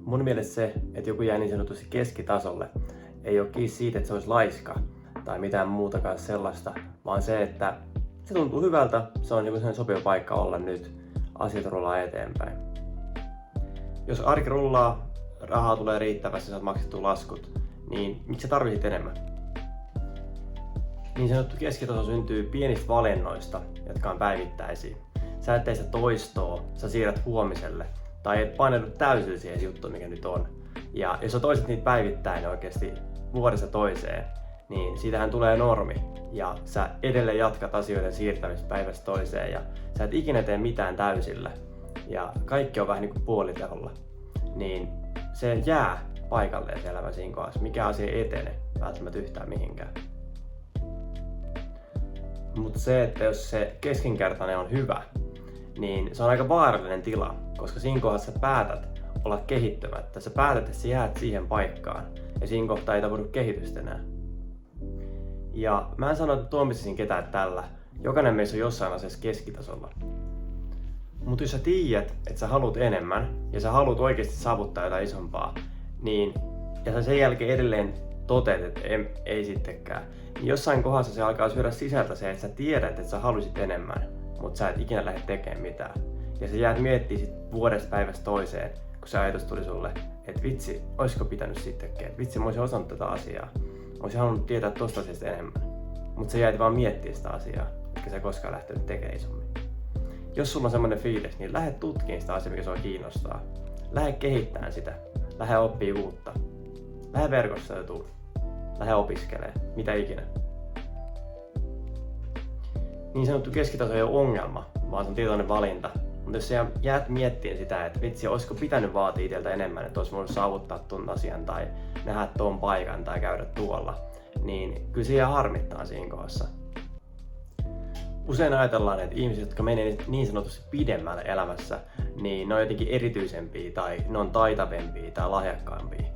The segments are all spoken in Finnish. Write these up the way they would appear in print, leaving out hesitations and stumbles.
Mun mielestä se, että joku jää niin sanotusti keskitasolle, ei ole kiinni siitä, että se olisi laiska tai mitään muutakaan sellaista, vaan se, että se tuntuu hyvältä, se on joku sellainen sopiva paikka olla nyt, asiat rullaa eteenpäin. Jos arki rullaa, rahaa tulee riittävästi, saat maksettua laskut, niin miksi sä tarvitset enemmän? Niin sanottu keskitaso syntyy pienistä valinnoista, jotka on päivittäisiä. Sä et tee sitä toistoa, sä siirrät huomiselle, tai et paineudu täysin siihen juttuun, mikä nyt on. Ja jos sä toiset niitä päivittäin oikeasti vuodesta toiseen, niin siitähän tulee normi. Ja sä edelleen jatkat asioiden siirtämistä päivästä toiseen, ja sä et ikinä tee mitään täysillä. Ja kaikki on vähän niin kuin puoliteholla. Niin se jää paikalleen se elämä siinä kohdassa. Mikä asia ei etene välttämättä yhtään mihinkään. Mutta se, että jos se keskinkertainen on hyvä, niin se on aika vaarallinen tila, koska siinä kohdassa sä päätät olla kehittymättä. Sä päätät, että sä jäät siihen paikkaan ja siinä kohtaa ei tapahdu kehitystä enää. Ja mä en sano, että tuomitsisin ketään tällä. Jokainen meistä on jossain asiassa keskitasolla. Mutta jos sä tiedät, että sä haluat enemmän ja sä haluat oikeasti saavuttaa jotain isompaa, niin, ja sä sen jälkeen edelleen toteat, että ei sittenkään, niin jossain kohdassa se alkaa syödä sisältä se, että sä tiedät, että sä haluaisit enemmän, mutta sä et ikinä lähde tekemään mitään. Ja sä jäät miettimään sit vuodesta päivästä toiseen, kun se ajatus tuli sulle, että vitsi, olisiko pitänyt sittenkin, että vitsi, mä olisin osannut tätä asiaa. Mä olisin halunnut tietää tosta asiasta enemmän. Mutta sä jäät vaan miettimään sitä asiaa, etkä sä koskaan lähtenyt tekemään isommin. Jos sulla on semmoinen fiilis, niin lähde tutkimaan sitä asiaa, mikä sua kiinnostaa. Lähde kehittämään sitä. Lähde oppii uutta. Lähde verkostoituu. Lähde opiskelemaan. Mitä ikinä. Niin sanottu keskitaso ei ole ongelma, vaan se on tietoinen valinta. Mutta jos sä jäät miettimään sitä, että vitsi, olisiko pitänyt vaatia itseltä enemmän, että olisi voinut saavuttaa ton asian tai nähdä ton paikan tai käydä tuolla, niin kyllä se jää harmittaa siinä kohdassa. Usein ajatellaan, että ihmiset, jotka menee niin sanotusti pidemmälle elämässä, niin ne on jotenkin erityisempiä tai ne on taitavempia tai lahjakkaampia.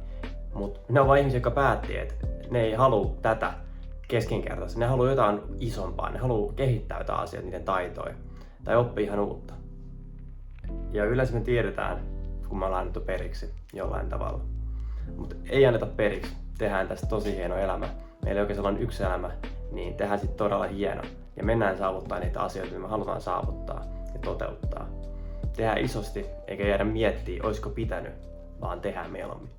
Mutta ne on vain ihmisiä, jotka päätti, että ne ei halua tätä keskinkertaista. Ne haluaa jotain isompaa, ne haluaa kehittää jotain asioita, niiden taitoja tai oppia ihan uutta. Ja yleensä me tiedetään, kun me ollaan annettu periksi jollain tavalla. Mutta ei anneta periksi. Tehdään tästä tosi hieno elämä. Meillä ei oikein sellainen yksi elämä, niin tehdään sitten todella hieno. Ja mennään saavuttaa niitä asioita, mitä me halutaan saavuttaa ja toteuttaa. Tehdään isosti, eikä jäädä miettiä, olisiko pitänyt, vaan tehdään mieluummin.